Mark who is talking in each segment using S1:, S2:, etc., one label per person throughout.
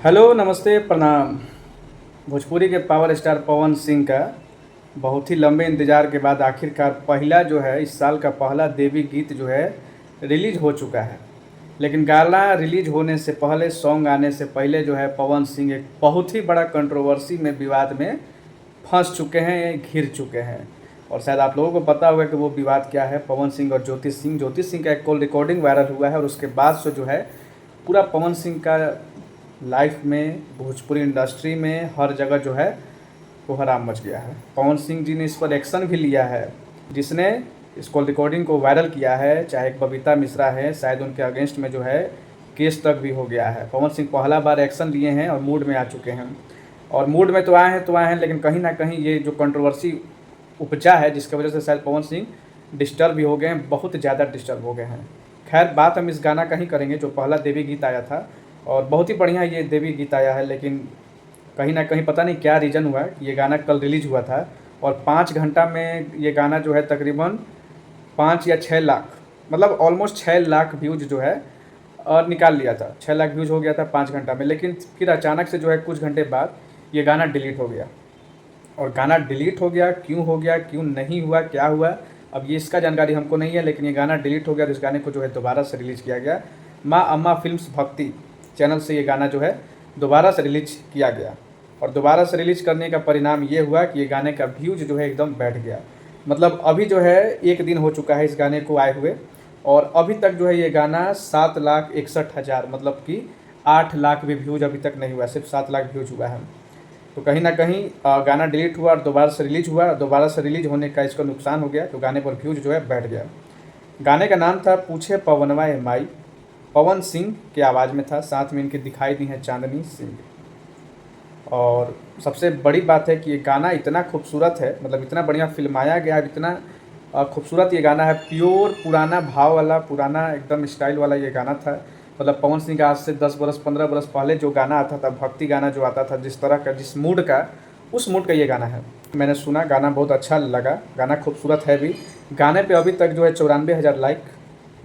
S1: Hello, नमस्ते, प्रणाम। भोजपुरी के पावर स्टार पवन सिंह का बहुत ही लंबे इंतज़ार के बाद आखिरकार पहला जो है इस साल का पहला देवी गीत जो है रिलीज़ हो चुका है। लेकिन गाना रिलीज़ होने से पहले, सॉन्ग आने से पहले जो है पवन सिंह एक बहुत ही बड़ा कंट्रोवर्सी में, विवाद में फंस चुके हैं, घिर चुके हैं। और शायद आप लोगों को पता होगा कि वो विवाद क्या है। पवन सिंह और ज्योति सिंह का एक कॉल रिकॉर्डिंग वायरल हुआ है और उसके बाद से जो है पूरा पवन सिंह का लाइफ में, भोजपुरी इंडस्ट्री में हर जगह जो है वो हराम मच गया है। पवन सिंह जी ने इस पर एक्शन भी लिया है। जिसने इस कॉल रिकॉर्डिंग को वायरल किया है, चाहे बबीता मिश्रा है, शायद उनके अगेंस्ट में जो है केस तक भी हो गया है। पवन सिंह पहला बार एक्शन लिए हैं और मूड में आ चुके हैं। और मूड में तो आए हैं, लेकिन कहीं ना कहीं ये जो कंट्रोवर्सी उपजा है, जिसकी वजह से शायद पवन सिंह डिस्टर्ब भी हो गए हैं, बहुत ज़्यादा डिस्टर्ब हो गए हैं। खैर, बात हम इस गाना का ही करेंगे जो पहला देवी गीत आया था। और बहुत ही बढ़िया ये देवी गीत आया है, लेकिन कहीं ना कहीं पता नहीं क्या रीज़न हुआ कि ये गाना कल रिलीज़ हुआ था और 5 घंटा में ये गाना जो है तकरीबन 5 या 6 लाख, मतलब ऑलमोस्ट 6 लाख व्यूज़ जो है और निकाल लिया था। 6 लाख व्यूज़ हो गया था 5 घंटा में। लेकिन फिर अचानक से जो है कुछ घंटे बाद ये गाना डिलीट हो गया। और गाना डिलीट हो गया, क्यों नहीं हुआ, क्या हुआ, अब ये इसका जानकारी हमको नहीं है। लेकिन ये गाना डिलीट हो गया और इस गाने को जो है दोबारा से रिलीज़ किया गया। माँ अम्मा फिल्म्स भक्ति चैनल से ये गाना जो है दोबारा से रिलीज किया गया। और दोबारा से रिलीज करने का परिणाम ये हुआ कि ये गाने का व्यूज़ जो है एकदम बैठ गया। मतलब अभी जो है 1 दिन हो चुका है इस गाने को आए हुए, और अभी तक जो है ये गाना 7,61,000, मतलब कि 8 लाख भी व्यूज़ अभी तक नहीं हुआ, सिर्फ 7 लाख व्यूज़ हुआ है। तो कहीं ना कहीं गाना डिलीट हुआ और दोबारा से रिलीज हुआ। दोबारा से रिलीज होने का इसका नुकसान हो गया, तो गाने पर व्यूज़ जो है बैठ गया। गाने का नाम था पूछे पवनवा ए माई। पवन सिंह की आवाज़ में था, साथ में इनके दिखाई दी हैं चांदनी सिंह। और सबसे बड़ी बात है कि ये गाना इतना खूबसूरत है, मतलब इतना बढ़िया फिल्माया गया, इतना खूबसूरत ये गाना है। प्योर पुराना भाव वाला, पुराना एकदम स्टाइल वाला ये गाना था। मतलब पवन सिंह का आज से 10 बरस 15 बरस पहले जो गाना आता था, भक्ति गाना जो आता था, जिस तरह का, जिस मूड का, उस मूड का ये गाना है। मैंने सुना, गाना बहुत अच्छा लगा, गाना खूबसूरत है भी। गाने पे अभी तक जो है 94,000 लाइक,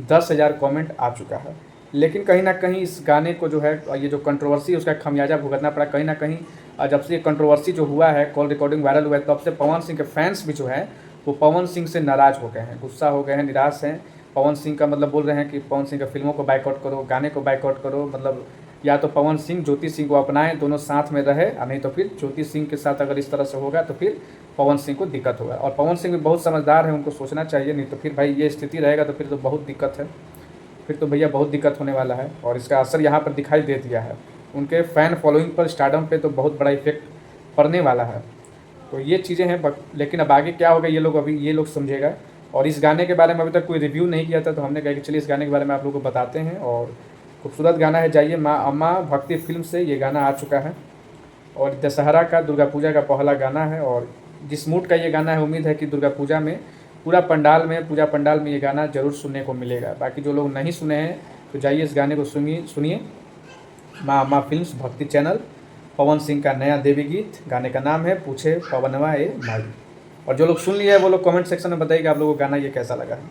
S1: 10,000 कमेंट आ चुका है। लेकिन कहीं ना कहीं इस गाने को जो है, ये जो कंट्रोवर्सी, उसका खमियाजा भुगतना पड़ा। कहीं ना कहीं जब से ये कंट्रोवर्सी जो हुआ है, कॉल रिकॉर्डिंग वायरल हुआ है, तब से पवन सिंह के फैंस भी जो हैं वो पवन सिंह से नाराज़ हो गए हैं, गुस्सा हो गए हैं, निराश हैं। पवन सिंह का मतलब बोल रहे हैं कि पवन सिंह का फिल्मों को बाइकआउट करो, गाने को बाइकआउट करो। मतलब या तो पवन सिंह ज्योति सिंह को अपनाएं, दोनों साथ में रहे, और नहीं तो फिर ज्योति सिंह के साथ अगर इस तरह से होगा तो फिर पवन सिंह को दिक्कत होगा। और पवन सिंह भी बहुत समझदार है, उनको सोचना चाहिए, नहीं तो फिर भाई ये स्थिति रहेगा तो फिर तो बहुत दिक्कत है। फिर तो भैया बहुत दिक्कत होने वाला है। और इसका असर यहाँ पर दिखाई दे दिया है, उनके फ़ैन फॉलोइंग पर, स्टारडम पे तो बहुत बड़ा इफेक्ट पड़ने वाला है। तो ये चीज़ें हैं, लेकिन अब आगे क्या होगा ये लोग समझेगा। और इस गाने के बारे में अभी तक कोई रिव्यू नहीं किया था, तो हमने कहा कि चलिए इस गाने के बारे में आप लोगों को बताते हैं। और खूबसूरत गाना है, जाइए, माँ अम्मा भक्ति फिल्म से ये गाना आ चुका है। और दशहरा का, दुर्गा पूजा का पहला गाना है। और जिस मूड का ये गाना है, उम्मीद है कि दुर्गा पूजा में पूजा पंडाल में ये गाना ज़रूर सुनने को मिलेगा। बाकी जो लोग नहीं सुने हैं तो जाइए इस गाने को सुनिए। माँ अम्मा फिल्म्स भक्ति चैनल, पवन सिंह का नया देवी गीत, गाने का नाम है पूछे पवनवा ए माई। और जो लोग सुन लिए हैं वो लोग कमेंट सेक्शन में बताइए कि आप लोगों को गाना ये कैसा लगा है।